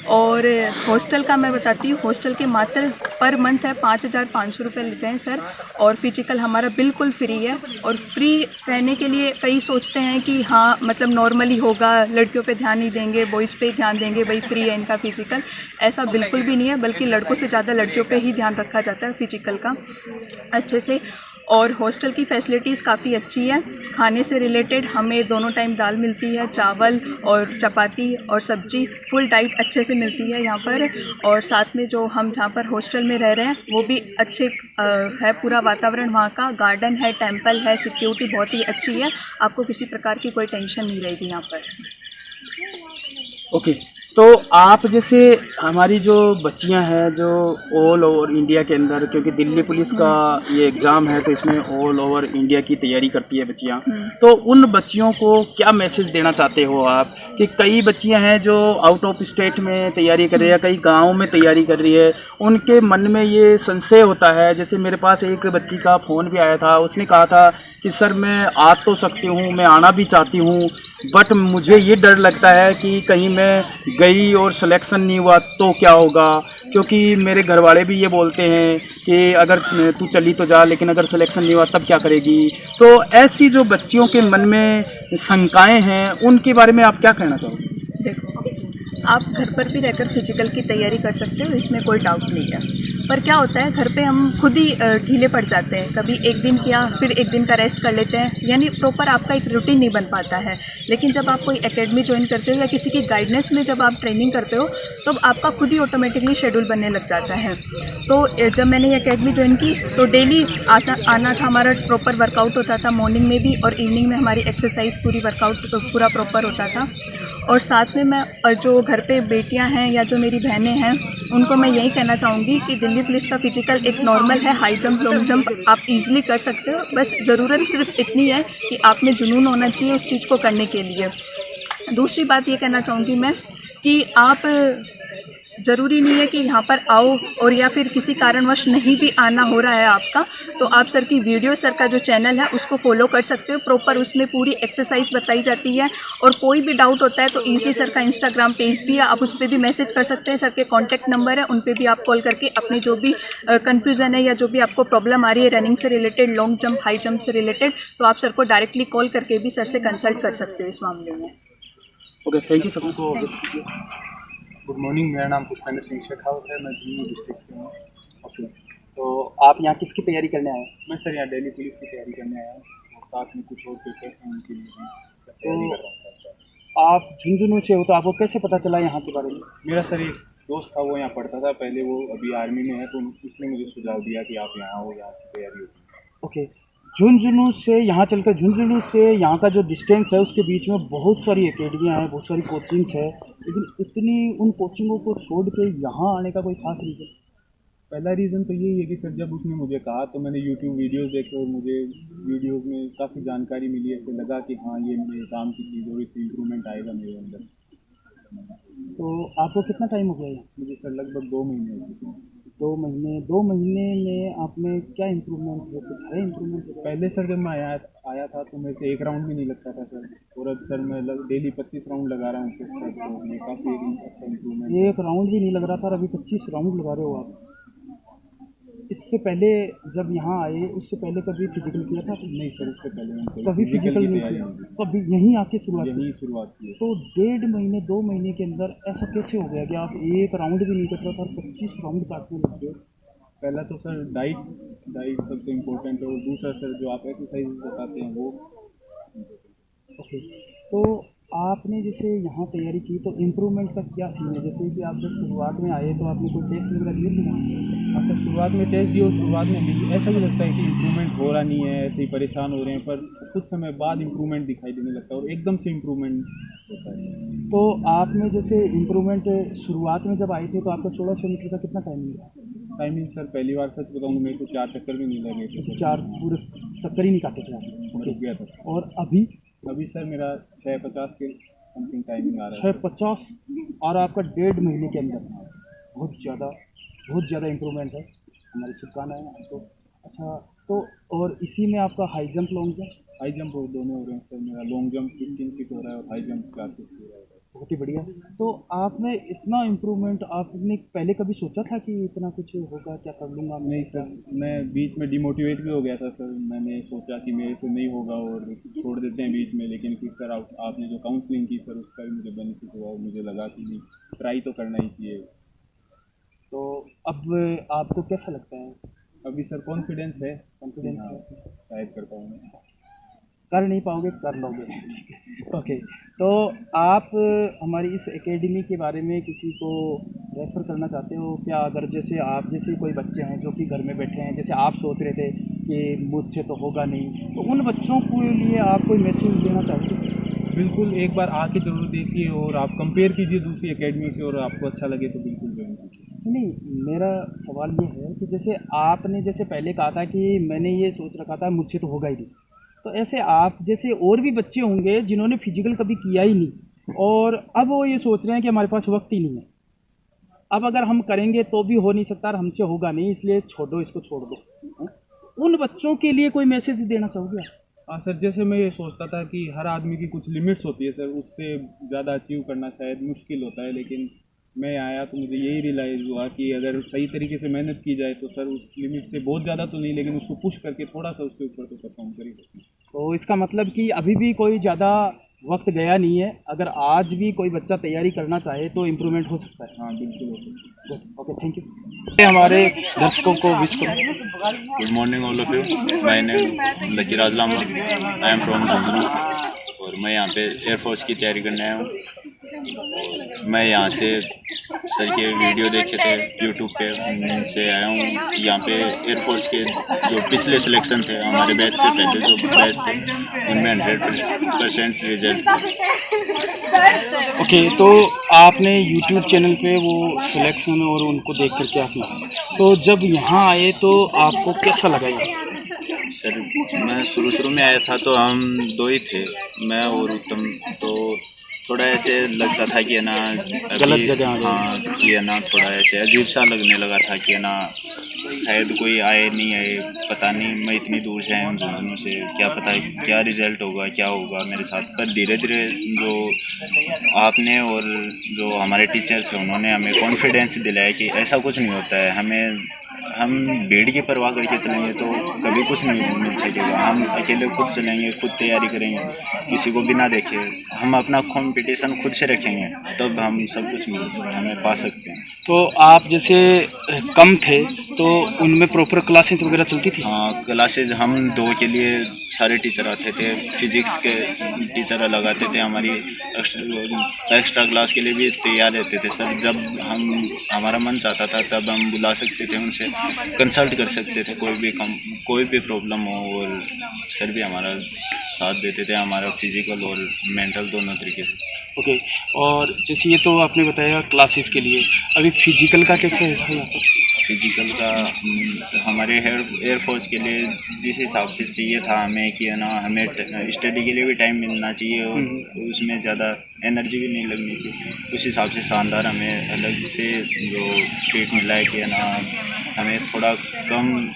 और हॉस्टल का मैं बताती हूँ, हॉस्टल के मात्र पर मंथ है 5,500 रुपये लेते हैं सर, और फिजिकल हमारा बिल्कुल फ्री है। और फ्री रहने के लिए कई सोचते हैं कि हाँ मतलब नॉर्मली होगा, लड़कियों पे ध्यान नहीं देंगे, बॉयज़ पे ही ध्यान देंगे, भाई फ्री है इनका फिजिकल। ऐसा बिल्कुल भी नहीं है, बल्कि लड़कों से ज़्यादा लड़कियों पे ही ध्यान रखा जाता है फिजिकल का अच्छे से। और हॉस्टल की फैसिलिटीज़ काफ़ी अच्छी है। खाने से रिलेटेड हमें दोनों टाइम दाल मिलती है, चावल और चपाती और सब्जी, फुल डाइट अच्छे से मिलती है यहाँ पर। और साथ में जो हम जहाँ पर हॉस्टल में रह रहे हैं वो भी अच्छे है, पूरा वातावरण वहाँ का, गार्डन है, टेंपल है, सिक्योरिटी बहुत ही अच्छी है, आपको किसी प्रकार की कोई टेंशन नहीं रहेगी यहाँ पर। ओके, तो आप जैसे हमारी जो बच्चियां हैं जो ऑल ओवर इंडिया के अंदर, क्योंकि दिल्ली पुलिस का ये एग्ज़ाम है तो इसमें ऑल ओवर इंडिया की तैयारी करती है बच्चियां, तो उन बच्चियों को क्या मैसेज देना चाहते हो आप? कि कई बच्चियां हैं जो आउट ऑफ स्टेट में तैयारी कर रही है, कई गाँव में तैयारी कर रही है, उनके मन में ये संशय होता है। जैसे मेरे पास एक बच्ची का फ़ोन भी आया था, उसने कहा था कि सर मैं आ तो सकती हूँ, मैं आना भी चाहती हूँ, बट मुझे ये डर लगता है कि कहीं मैं गई और सिलेक्शन नहीं हुआ तो क्या होगा, क्योंकि मेरे घर वाले भी ये बोलते हैं कि अगर तू चली तो जा, लेकिन अगर सिलेक्शन नहीं हुआ तब क्या करेगी। तो ऐसी जो बच्चियों के मन में शंकाएं हैं, उनके बारे में आप क्या कहना चाहोगे? देखो, आप घर पर भी रहकर फिजिकल की तैयारी कर सकते हो, इसमें कोई डाउट नहीं है। पर क्या होता है, घर पे हम खुद ही ढीले पड़ जाते हैं, कभी एक दिन किया फिर एक दिन का रेस्ट कर लेते हैं, यानी प्रॉपर आपका एक रूटीन नहीं बन पाता है। लेकिन जब आप कोई एकेडमी ज्वाइन करते हो या किसी की गाइडेंस में जब आप ट्रेनिंग करते हो, तो आपका खुद ही ऑटोमेटिकली शेड्यूल बनने लग जाता है। तो जब मैंने ये एकेडमी ज्वाइन की तो डेली आना था, हमारा प्रॉपर वर्कआउट होता था, मॉर्निंग में भी और इवनिंग में हमारी एक्सरसाइज पूरी वर्कआउट पूरा प्रॉपर होता था। और साथ में मैं जो घर पे बेटियां हैं या जो मेरी बहनें हैं, उनको मैं यही कहना चाहूँगी कि दिल्ली पुलिस का फिजिकल एक नॉर्मल है, हाई जंप लॉन्ग जंप आप इजीली कर सकते हो। बस ज़रूरत सिर्फ इतनी है कि आप में जुनून होना चाहिए उस चीज़ को करने के लिए। दूसरी बात ये कहना चाहूँगी मैं कि आप ज़रूरी नहीं है कि यहाँ पर आओ, और या फिर किसी कारणवश नहीं भी आना हो रहा है आपका, तो आप सर की वीडियो, सर का जो चैनल है उसको फॉलो कर सकते हो। प्रॉपर उसमें पूरी एक्सरसाइज बताई जाती है, और कोई भी डाउट होता है तो ईज़िली सर का इंस्टाग्राम पेज भी है, आप उस पर भी मैसेज कर सकते हैं। सर के कॉन्टैक्ट नंबर है, उन पर भी आप कॉल करके अपनी जो भी कन्फ्यूज़न है या जो भी आपको प्रॉब्लम आ रही है रनिंग से related, long jump, high jump से रिलेटेड, तो आप सर को डायरेक्टली कॉल करके भी सर से कंसल्ट कर सकते हो इस मामले में। ओके, थैंक यू सर को। गुड मॉर्निंग, मेरा नाम पुष्पेंद्र सिंह शेखावत है, मैं जम्मू डिस्ट्रिक्ट से हूँ। ओके, तो आप यहाँ किसकी तैयारी करने आए हैं? मैं सर यहाँ दिल्ली पुलिस की तैयारी करने आया हूँ, और साथ में कुछ और पेपर हैं उनके लिए तैयारी कर रहा हूँ। आप झुंझुनू से हो, तो आपको कैसे पता चला यहाँ के बारे में? मेरा सर एक दोस्त था, वो यहाँ पढ़ता था पहले, वो अभी आर्मी में है, तो उसने मुझे सुझाव दिया कि आप यहाँ हो, यहाँ की तैयारी होगी। ओके, झुंझुनू से यहाँ चलकर, झुंझुनू से यहाँ का जो डिस्टेंस है उसके बीच में बहुत सारी एकेडमियाँ हैं, बहुत सारी कोचिंग्स है, लेकिन इतनी उन कोचिंगों को छोड़ के यहाँ आने का कोई खास रीज़न? पहला रीज़न तो यही है कि सर जब उसने मुझे कहा तो मैंने यूट्यूब वीडियोस देखे, और मुझे वीडियोस में काफ़ी जानकारी मिली, ऐसे लगा कि हाँ ये मेरे काम की चीज़ और इससे इम्प्रूवमेंट आएगा मेरे अंदर। तो आपको कितना टाइम हो गया है? मुझे सर लगभग 2 महीने हो चुके हैं। 2 महीने में आपने क्या इम्प्रूवमेंट हुआ? कुछ है इम्प्रूवमेंट? पहले सर जब मैं आया था तो मेरे से एक राउंड भी नहीं लगता था सर, और अब सर मैं डेली 25 राउंड लगा रहा हूँ सर, तो ये काफ़ी अच्छा इम्प्रूवमेंट। एक राउंड भी नहीं लग रहा था, अभी 25 राउंड लगा रहे हो आप। इससे पहले जब यहाँ आए, उससे पहले कभी फिजिकल किया था? नहीं सर, उससे पहले मैंने कभी फिजिकल नहीं किया, कभी यहीं आके शुरुआत यही शुरुआत की। तो 1.5 महीने 2 महीने के अंदर ऐसा कैसे हो गया कि आप एक राउंड भी नहीं कर रहा था, 25 राउंड काटने लग गए? पहला तो सर डाइट सबसे इम्पोर्टेंट है, और दूसरा सर जो आप एक्सरसाइज बताते हैं वो। ओके, तो आपने जैसे यहाँ तैयारी की तो इम्प्रूवमेंट का क्या सीन है? जैसे कि आप जब शुरुआत में आए तो आपने कोई टेस्ट वगैरह दिए थे ना? हाँ सर, शुरुआत में टेस्ट दिए, और शुरुआत में ऐसा भी लगता है कि इम्प्रूवमेंट हो रहा नहीं है, ऐसे ही परेशान हो रहे हैं, पर कुछ समय बाद इम्प्रूवमेंट दिखाई देने लगता है, और एकदम से इम्प्रूवमेंट होता है। तो आपने जैसे इम्प्रूवमेंट शुरुआत में जब आए थे तो आपका 1600 मीटर का कितना टाइम मिला? टाइमिंग सर पहली बार सच बताऊँ मेरे को 4 चक्कर भी नहीं लगे थे, 4 पूरे चक्कर ही नहीं काटे थे आप? रुक गया था। और अभी सर मेरा 6:50 के समथिंग टाइमिंग आ रहा है। 6:50, और आपका 1.5 महीने के अंदर बहुत ज़्यादा इम्प्रूवमेंट है, हमारी शुभकामनाएं है आपको। अच्छा, तो और इसी में आपका high jump, long jump? High jump दोनों हो रहे हैं सर, मेरा लॉन्ग जंप 15 फीट हो रहा है और हाई जंप 4 फीट हो रहा है। बहुत ही बढ़िया। तो आपने इतना इम्प्रूवमेंट आपने पहले कभी सोचा था कि इतना कुछ होगा, क्या कर लूँगा? नहीं सर, मैं बीच में डिमोटिवेट भी हो गया था सर, मैंने सोचा कि मेरे से नहीं होगा और छोड़ देते हैं बीच में, लेकिन फिर सर आपने जो काउंसलिंग की सर उसका भी मुझे बेनिफिट हुआ, और मुझे लगा कि नहीं, ट्राई तो करना ही चाहिए। तो अब आपको कैसा लगता है? अभी सर कॉन्फिडेंस है, शायद कर पाऊँगा। कर नहीं पाओगे, कर लोगे। ओके, तो आप हमारी इस एकेडमी के बारे में किसी को रेफ़र करना चाहते हो क्या? अगर जैसे आप जैसे कोई बच्चे हैं जो कि घर में बैठे हैं, जैसे आप सोच रहे थे कि मुझसे तो होगा नहीं, तो उन बच्चों के लिए आप कोई मैसेज देना चाहते हो? बिल्कुल, एक बार आके ज़रूर देखिए, और आप कंपेयर कीजिए दूसरी एकेडमी से, और आपको अच्छा लगे तो बिल्कुल ज्वाइन कीजिए। नहीं, मेरा सवाल ये है कि जैसे आपने जैसे पहले कहा था कि मैंने ये सोच रखा था मुझसे तो होगा ही नहीं, तो ऐसे आप जैसे और भी बच्चे होंगे जिन्होंने फिजिकल कभी किया ही नहीं, और अब वो ये सोच रहे हैं कि हमारे पास वक्त ही नहीं है, अब अगर हम करेंगे तो भी हो नहीं सकता और हमसे होगा नहीं, इसलिए छोड़ो, इसको छोड़ दो। उन बच्चों के लिए कोई मैसेज देना चाहोगे आप? हाँ सर, जैसे मैं ये सोचता था कि हर आदमी की कुछ लिमिट्स होती है सर, उससे ज़्यादा अचीव करना शायद मुश्किल होता है, लेकिन मैं आया तो मुझे यही रियलाइज़ हुआ कि अगर सही तरीके से मेहनत की जाए तो सर उस लिमिट से बहुत ज़्यादा तो नहीं, लेकिन उसको पुश करके थोड़ा सा उसके ऊपर तो परफॉर्म कर ही सकते हैं। तो इसका मतलब कि अभी भी कोई ज़्यादा वक्त गया नहीं है, अगर आज भी कोई बच्चा तैयारी करना चाहे तो इम्प्रूवमेंट हो सकता है। हाँ बिल्कुल हो सकता है। Okay, thank you. हमारे दर्शकों को विश करो। Good morning all of you, my name Lucky Rajlam, I am from Jhunjhunu, और मैं यहाँ पे एयरफोर्स की तैयारी करने आया हूँ। मैं यहाँ से सर के वीडियो देखे थे यूट्यूब पे, उनसे आया हूँ। यहाँ पे एयरफोर्स के जो पिछले सिलेक्शन थे हमारे बैच से पहले जो बैच थे, उनमें 100% रिजल्ट। ओके, तो आपने यूट्यूब चैनल पे वो सिलेक्शन और उनको देख करके आपने, तो जब यहाँ आए तो आपको कैसा लगा ये? सर मैं शुरू में आया था तो हम 2 ही थे, मैं और उत्तम, तो थोड़ा ऐसे लगता था कि है ना गलत जगह आ गए। हाँ, कि है ना थोड़ा ऐसे अजीब सा लगने लगा था कि है ना शायद कोई आए नहीं आए, पता नहीं, मैं इतनी दूर से आया हूँ झुंझुनू से, क्या पता क्या रिजल्ट होगा, क्या होगा मेरे साथ। पर धीरे धीरे जो आपने और जो हमारे टीचर थे उन्होंने हमें कॉन्फिडेंस दिलाया कि ऐसा कुछ नहीं होता है, हम भीड़ की परवाह करके चलेंगे तो कभी कुछ नहीं मिल सकेगा। हम अकेले खुद चलेंगे, खुद तैयारी करेंगे, किसी को बिना देखे, हम अपना कंपटीशन खुद से रखेंगे, तब हम सब कुछ हमें पा सकते हैं। तो आप जैसे कम थे तो उनमें प्रॉपर क्लासेस वगैरह चलती थी? हाँ, क्लासेज हम 2 के लिए सारे टीचर आते थे, फिजिक्स के टीचर अलग आते थे, हमारी एक्स्ट्रा क्लास के लिए भी तैयार रहते थे सर। जब हमारा मन चाहता था तब हम बुला सकते थे, उनसे कंसल्ट कर सकते थे, कोई भी प्रॉब्लम हो, और सर भी हमारा साथ देते थे, हमारा फिजिकल और मेंटल दोनों तरीके से। ओके, और जैसे ये तो आपने बताया क्लासेस के लिए, अभी फिजिकल का कैसे है यहाँ पर? फिजिकल का हमारे एयरफोर्स के लिए जिस हिसाब से चाहिए था हमें कि है ना हमें स्टडी के लिए भी टाइम मिलना चाहिए और उसमें ज़्यादा एनर्जी भी नहीं लगनी चाहिए, उस हिसाब से शानदार हमें अलग से जो ट्रीट मिला है कि है ना हमें थोड़ा कम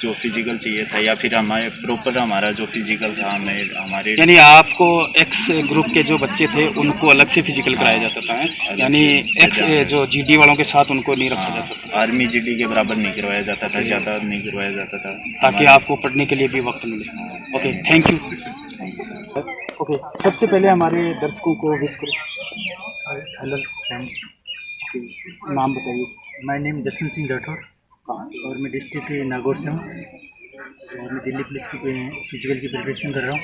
जो फिजिकल चाहिए था, या फिर हमारे प्रॉपर हमारा जो फिजिकल था हमारे यानी आपको एक्स ग्रुप के जो बच्चे थे उनको अलग से फिजिकल कराया जाता था, यानी एक्स जो जीडी वालों के साथ उनको नहीं रखा जाता था? आर्मी जीडी के बराबर नहीं करवाया जाता था, ज़्यादा नहीं करवाया जाता था, ताकि आपको पढ़ने के लिए भी वक्त मिले। Okay, thank you. ओके, सबसे पहले हमारे दर्शकों को विश करो। हेलो फ्रेंड्स, नाम बताइए। माय नेम जसवंत सिंह राठौर और मैं डिस्ट्रिक्ट नागौर से हूँ और मैं दिल्ली पुलिस की फिजिकल की प्रिपरेशन कर रहा हूँ।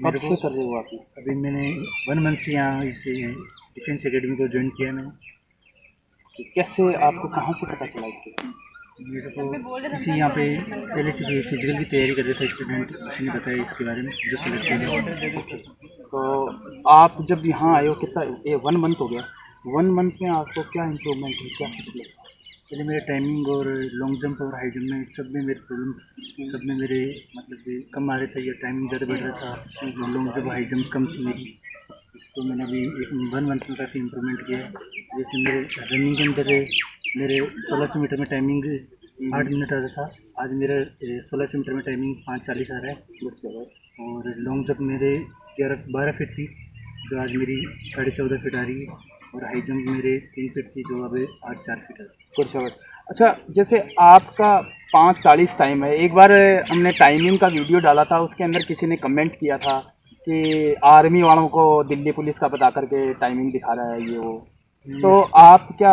कब से कर रहे हो आप? अभी मैंने 1 मंथ से यहाँ इस डिफेंस एकेडमी को ज्वाइन किया है मैंने। कैसे आपको कहाँ से पता चला इसके? मेरे को इसी यहाँ पे पहले से भी फिजिकल की तैयारी कर रहा था स्टूडेंट, उसी ने बताया इसके बारे में जो सेलेक्ट किया। तो आप जब यहाँ आए हो कितना 1 मंथ हो गया, 1 मंथ में आपको क्या इम्प्रूवमेंट है, क्या कुछ लगा? पहले मेरा टाइमिंग और लॉन्ग जंप और हाई जंप में सब में मेरे प्रॉब्लम, सब में मेरे मतलब कि कम आ रहे थे, या टाइमिंग ज़्यादा बढ़ रहा था, लॉन्ग जंप हाई जंप कम थी मेरी। इसको मैंने अभी 1 मंथ में काफ़ी इम्प्रूवमेंट किया है। जैसे मेरे रनिंग के अंदर मेरे 1600 मीटर में टाइमिंग 8 मिनट आ रहा था, आज मेरा 1600 मीटर में टाइमिंग 5:40 आ रहा है। और लॉन्ग जंप मेरे 12 फीट थी, जो आज मेरी 14.5 फीट आ रही है। और हाई जंप मेरे 3 फीट थी, जो अब 8-4 फीट आ रही है। अच्छा, जैसे आपका 5:40 टाइम है, एक बार हमने टाइमिंग का वीडियो डाला था, उसके अंदर किसी ने कमेंट किया था कि आर्मी वालों को दिल्ली पुलिस का बता करके टाइमिंग दिखा रहा है ये वो। तो आप क्या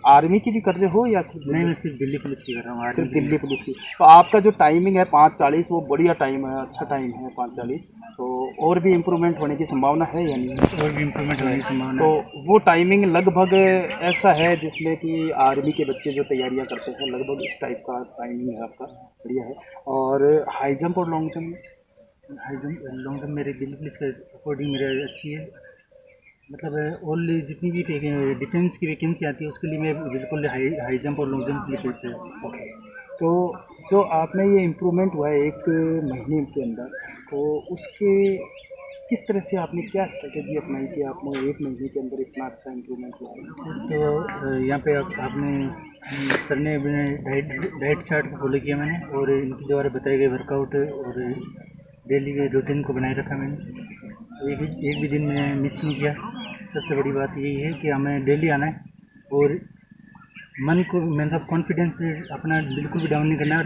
आर्मी की भी कर रहे हो या नहीं? मैं सिर्फ दिल्ली पुलिस की कर रहा हूँ। सिर्फ दिल्ली पुलिस की। तो आपका जो टाइमिंग है 5:40, वो बढ़िया टाइम है, अच्छा टाइम है 5:40। तो और भी इम्प्रूवमेंट होने की संभावना है या नहीं? और भी इम्प्रूवमेंट होने की संभावना। तो वो टाइमिंग लगभग ऐसा है जिसमें कि आर्मी के बच्चे जो तैयारियां करते हैं लगभग इस टाइप का टाइमिंग है आपका, बढ़िया है। और हाई जंप और long jump? High jump long jump मेरे दिल्ली पुलिस के अकॉर्डिंग मेरे अच्छी है, मतलब ऑल जितनी भी डिफेंस की वैकेंसी आती है उसके लिए मैं बिल्कुल हाई जंप और लॉन्ग जंप के लिए प्रिपेयर हूँ। ओके, तो जो आप में ये इम्प्रूवमेंट हुआ है 1 महीने के अंदर, तो उसके किस तरह से आपने क्या स्ट्रेटेजी अपनाई कि आपने 1 महीने के अंदर इतना अच्छा इम्प्रूवमेंट हुआ है? तो यहाँ पे आपने सर ने डाइट चार्ट फॉलो किया मैंने, और इनके द्वारा बताए गए वर्कआउट और डेली के रूटीन को बनाए रखा मैंने। एक भी दिन मैंने मिस नहीं किया। सबसे बड़ी बात यही है कि हमें डेली आना है और मन को मतलब कॉन्फिडेंस अपना बिल्कुल भी डाउन नहीं करना है,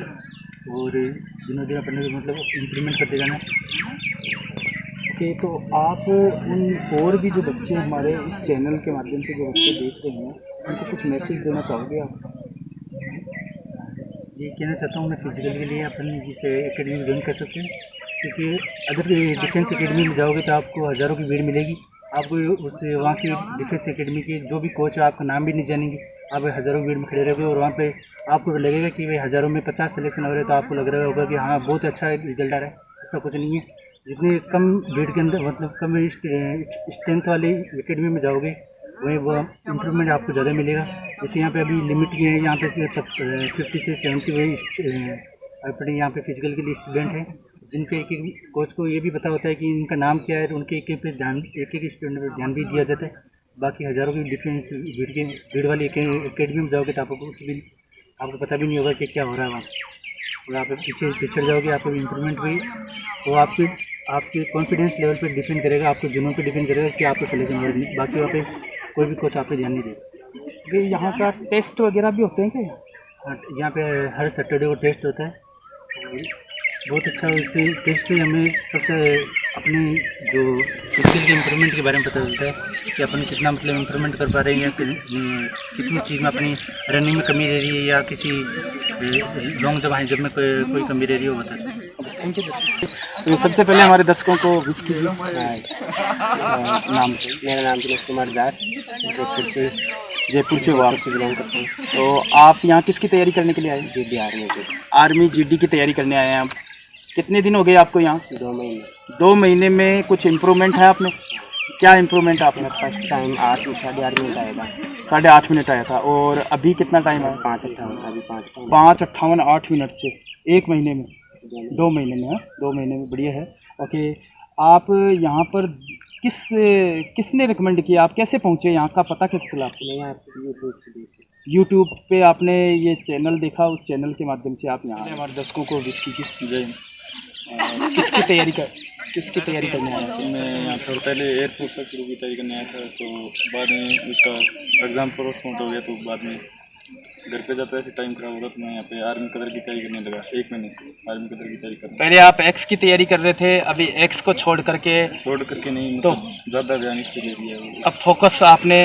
और दिनों दिन अपने मतलब इम्प्रूवमेंट करते जाना है। ओके, तो आप उन और भी जो बच्चे हमारे इस चैनल के माध्यम से जो बच्चे देख रहे हैं उनको कुछ मैसेज देना चाहोगे आप? ये कहना चाहता हूँ मैं फिजिकल के लिए अपन जिस एकेडमी ज्वाइन कर सकते हैं, क्योंकि अगर डिफेंस एकेडमी में जाओगे तो आपको हज़ारों की भीड़ मिलेगी। आपको उस वहाँ की डिफेंस एकेडमी के जो भी कोच है आपका नाम भी नहीं जानेंगे, आप हज़ारों की भीड़ में खड़े रहोगे और वहाँ पे आपको लगेगा कि भाई हज़ारों में 50 सिलेक्शन हो रहे हैं, तो आपको लग रहा होगा कि हाँ बहुत अच्छा रिजल्ट आ रहा है। ऐसा कुछ नहीं है। जितने कम भीड़ के अंदर मतलब कम स्ट्रेंथ वाली एकेडमी में जाओगे वहीं वो इम्प्रूवमेंट आपको ज़्यादा मिलेगा। जैसे यहाँ पे अभी लिमिट की है, यहाँ पे 50 से 70 अपने यहाँ पे फिजिकल के लिए स्टूडेंट हैं। जिनके एक एक कोच को ये भी पता होता है कि इनका नाम क्या है, तो उनके एक एक पे ध्यान, एक एक स्टूडेंट पे ध्यान भी दिया जाता है। बाकी हज़ारों की डिफरेंस भीड़ वाली एकेडमी में जाओगे तो आपको कुछ भी, आपको पता भी नहीं होगा कि क्या हो रहा है वहाँ। और आप पीछे पिछड़ जाओगे, आपको इम्प्रूवमेंट भी वो आपके कॉन्फिडेंस लेवल पे डिपेंड करेगा, आपके जुनून पे डिपेंड करेगा कि आपको सिलेक्शन हो रही है। बाकी वहाँ पे कोई भी कोच आप पे ध्यान नहीं देगा। ये यहाँ का टेस्ट वगैरह भी होते हैं क्या? हाँ, यहाँ पे हर सैटरडे को टेस्ट होता है। बहुत अच्छा, इससे टेस्ट से हमें सबसे अपनी जो स्किल के इम्प्रूवमेंट के बारे में पता चलता है कि अपन कितना मतलब इम्प्रूवमेंट कर पा रहे हैं, किसी भी चीज़ में अपनी रनिंग में कमी रह रही है या किसी लॉन्ग जंप हाई जंप में कोई कमी रह रही हो बता। Thank you. तो सबसे पहले हमारे दर्शकों को विश कीजिए। नाम? मेरा नाम दिनेश कुमार जार, जयपुर से हो आप? से बिलोंग करता हूँ। तो आप यहाँ किसकी तैयारी करने के लिए आए? जी आर्मी के। आर्मी जीडी की तैयारी करने आए हैं आप। कितने दिन हो गए आपको यहाँ? 2 महीने। 2 महीने में कुछ इम्प्रूवमेंट है आपने? क्या इम्प्रूवमेंट है आपने? फर्स्ट टाइम 8-8 मिनट आया था। 8.5 मिनट आया था। और अभी कितना टाइम है? 5:58 था। अभी 5:58 8 मिनट से 1 महीने में, 2 महीने में है। 2 महीने में, बढ़िया है। ओके, आप यहाँ पर किसने रिकमेंड किया? आप कैसे पहुँचे यहाँ का पता कैसे चला आपको? मैं यहाँ यूट्यूब से देखी। यूट्यूब पे आपने ये चैनल देखा, उस चैनल के माध्यम से आप यहाँ? हमारे दर्शकों को विश कीजिए। जय। किसकी तैयारी करने आया? मैं यहाँ पर पहले एयरफोर्स से शुरू की तैयारी करने आया था, तो बाद में उसका एग्ज़ाम पोस्टपोन हो गया, तो बाद में घर पे जाता है, टाइम खराब होगा, तो मैं यहाँ पे आर्मी कदर की तैयारी करने लगा। 1 महीने आर्मी कदर की तैयारी करने। पहले आप एक्स की तैयारी कर रहे थे, अभी एक्स को छोड़ करके नहीं, तो ज़्यादा ध्यान इसके लिए दिया है। अब फोकस आपने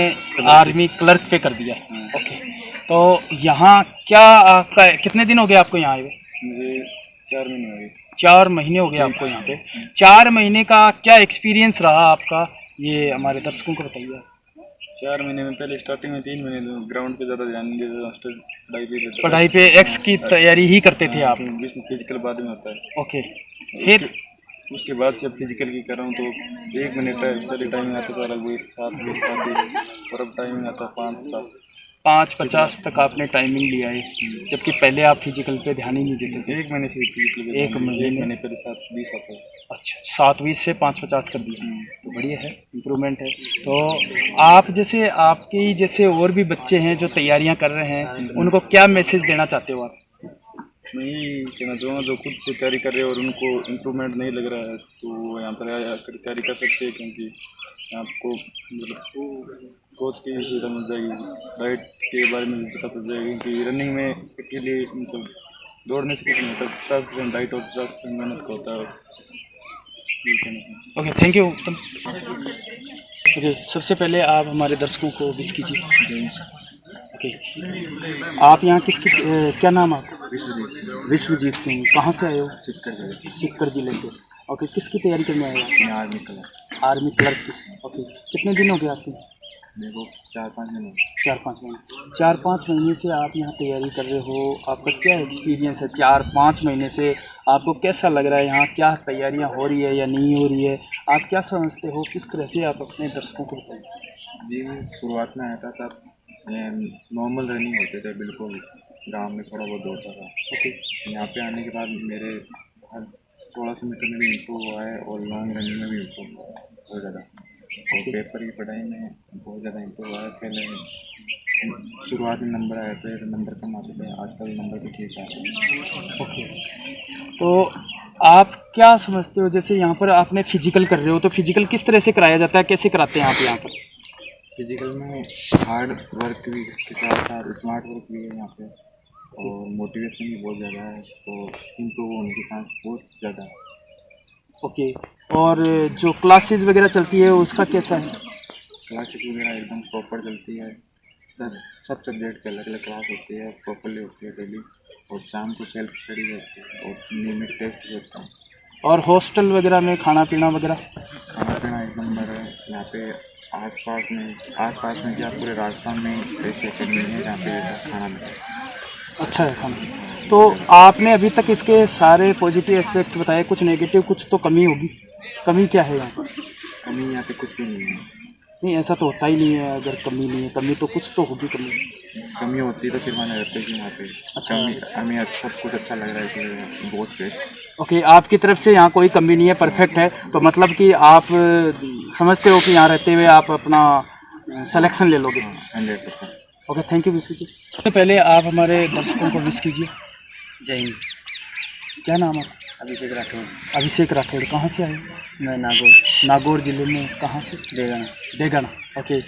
आर्मी क्लर्क पे कर दिया। ओके, तो यहाँ क्या आपका कितने दिन हो गए आपको यहाँ आए हुए? मुझे 4 महीने हो गए। 4 महीने हो गए आपको यहाँ पे। 4 महीने का क्या एक्सपीरियंस रहा आपका, ये हमारे दर्शकों को बताइए। 4 महीने में पहले स्टार्टिंग में 3 महीने ग्राउंड पे ज़्यादा ध्यान नहीं देता, पढ़ाई पे एक्स की तैयारी ही करते थे आप? फिजिकल बाद में होता है। ओके, फिर उसके बाद से अब फिजिकल की कर रहा हूँ, तो 1 मिनट पहले टाइमिंग आता था लगभग 7 और अब टाइमिंग आता है 5:50 तक आपने टाइमिंग लिया है, जबकि पहले आप फिजिकल पे ध्यान ही नहीं देते थे। 1 महीने से फिजिकल, 1 महीने पहले 7:20 आता है। अच्छा, 7:20 से 5:50 कर दिया, तो बढ़िया है, इम्प्रूवमेंट है। तो आप जैसे आपके जैसे और भी बच्चे हैं जो तैयारियां कर रहे हैं, उनको क्या मैसेज देना चाहते हो आप? मैं यही कहना चाहूँगा, जो खुद से तैयारी कर रहे हैं और उनको इम्प्रूवमेंट नहीं लग रहा है, तो यहाँ पर आकर तैयारी कर सकते हैं, क्योंकि आपको मतलब कोच की सुविधा मिल जाएगी, डाइट के बारे में भी पता चल जाएगी, क्योंकि रनिंग में के लिए मतलब दौड़ने से कुछ नहीं होता, 50% डाइट और 50% मेहनत का होता है। Okay, thank you. ओके, सबसे पहले आप हमारे दर्शकों को विश कीजिए। ओके, आप यहाँ किसकी क्या नाम है आपका? विश्वजीत सिंह। कहाँ से आए हो? सिक्कर जिले से। ओके, किसकी तैयारी करने आए हो? आर्मी क्लर्क की। ओके, कितने दिन हो गए आपके? मेरे को 4-5 महीने। 4-5 महीने। 4-5 महीने से आप यहाँ तैयारी कर रहे हो, आपका क्या एक्सपीरियंस है 4-5 महीने से? आपको कैसा लग रहा है यहाँ, क्या तैयारियाँ हो रही है या नहीं हो रही है? आप क्या समझते हो, किस तरह से आप अपने दर्शकों को बताइए। जी, शुरुआत में आया था तब नॉर्मल रनिंग होते थे, बिल्कुल गांव में थोड़ा बहुत दौड़ता था। ओके, यहाँ पे आने के बाद मेरे 1600 मीटर में भी इम्प्रूव हुआ है और लॉन्ग रनिंग में भी इम्प्रूव हुआ है बहुत ज़्यादा, और पेपर की पढ़ाई में बहुत ज़्यादा इम्प्रूव हुआ है। पहले शुरुआत में नंबर आए थे, नंबर कम आते थे, आजकल नंबर भी ठीक आते। ओके, तो आप क्या समझते हो, जैसे यहाँ पर आपने फिजिकल कर रहे हो, तो फिजिकल किस तरह से कराया जाता है, कैसे कराते हैं आप यहाँ पर? फिजिकल में हार्ड वर्क भी इसके साथ साथ स्मार्ट वर्क भी है यहाँ पे, और मोटिवेशन भी बहुत ज़्यादा है, तो इम्प्रूव होने की चांस बहुत ज़्यादा है। ओके, और जो क्लासेस वगैरह चलती है उसका कैसा है? क्लासेस वगैरह एकदम प्रॉपर चलती है, सब सब्जेक्ट के अलग अलग क्लास होती है, प्रॉपरली होती है डेली, और शाम को सेल्फ स्टडी होती है और नियमित टेस्ट होता है। और हॉस्टल वगैरह में खाना पीना एक नंबर है यहाँ पे। आसपास में क्या पूरे राजस्थान में ऐसी अकेडमी है जहाँ पे ऐसा खाना मिलता है। अच्छा है खाना। तो आपने अभी तक इसके सारे पॉजिटिव एस्पेक्ट बताए, कुछ नेगेटिव, कुछ तो कमी होगी। कमी क्या है यहाँ पर? कमी यहाँ पे कुछ भी नहीं है, नहीं ऐसा तो होता ही नहीं है, अगर कमी नहीं है, कमी तो कुछ तो होगी कमी। कमी होती तो फिर मैंने रहते कि वहाँ पे अच्छा। हमें सब कुछ अच्छा लग रहा है कि बहुत बेस्ट। ओके, आपकी तरफ से यहाँ कोई कमी नहीं है, परफेक्ट है, तो मतलब कि आप समझते हो कि यहाँ रहते हुए आप अपना सिलेक्शन ले लोगे। 100%। Okay, thank you Vishu ji. सबसे पहले आप हमारे दर्शकों को विश कीजिए। जय हिंद। क्या नाम है? अभिषेक राठौर। अभिषेक राठौड़। कहाँ से आए? मैं नागौर। नागौर जिले में कहाँ से? देगाना। डेगाना। ओके,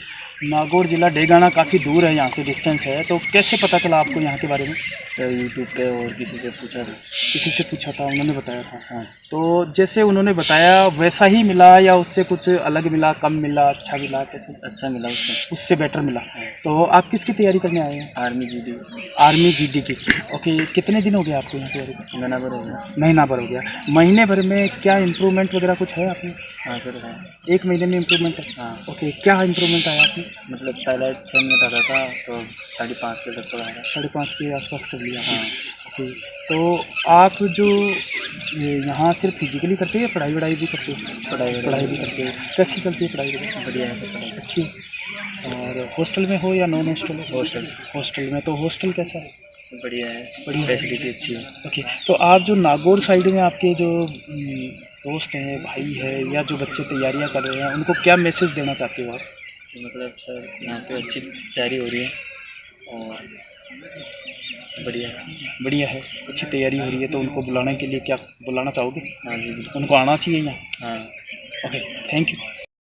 नागौर जिला डेगाना काफ़ी दूर है यहाँ से, डिस्टेंस है, तो कैसे पता चला आपको यहाँ के बारे में? तो यूट्यूब पे और किसी से पूछा था। किसी से पूछा था, उन्होंने बताया था। हाँ, तो जैसे उन्होंने बताया वैसा ही मिला या उससे कुछ अलग मिला, कम मिला, अच्छा मिला, कैसे? अच्छा मिला उससे। उससे बेटर मिला। तो आप किसकी तैयारी करने आए हैं? Army GD. आर्मी जीडी की। ओके, कितने दिन हो गए आपको यहाँ तैयारी करने? महीना भर हो गया। महीना भर हो गया। महीने भर में क्या इम्प्रूवमेंट वगैरह कुछ है आपने? हाँ सर हाँ। एक महीने में इम्प्रूवमेंट है? हाँ। ओके, क्या इम्प्रूवमेंट आया आपने? मतलब पहले 6 मिनट आता था तो 5.5 के तक आ रहा। 5.5 के आसपास कर लिया। हाँ। ओके, तो आप जो यहाँ सिर्फ फिजिकली करते हो या पढ़ाई वढ़ाई भी करते हो? पढ़ाई भी करते हो। कैसी चलती है पढ़ाई वगैरह? बढ़िया है सर पढ़ाई। अच्छी। और हॉस्टल में हो या नॉन हॉस्टल? हॉस्टल। हॉस्टल में। तो हॉस्टल कैसा है? बढ़िया है। बढ़िया। फैसिलिटी अच्छी है। ओके, तो आप जो नागौर साइड में आपके जो दोस्त हैं, भाई है, या जो बच्चे तैयारियां कर रहे हैं, उनको क्या मैसेज देना चाहते हो आप? तो मतलब सर यहाँ पे अच्छी तैयारी हो रही है और बढ़िया है। बढ़िया है, अच्छी तैयारी हो रही है, तो उनको बुलाने के लिए क्या बुलाना चाहोगे? हाँ जी बिल्कुल। उनको आना चाहिए यहाँ। हाँ। Okay, thank you.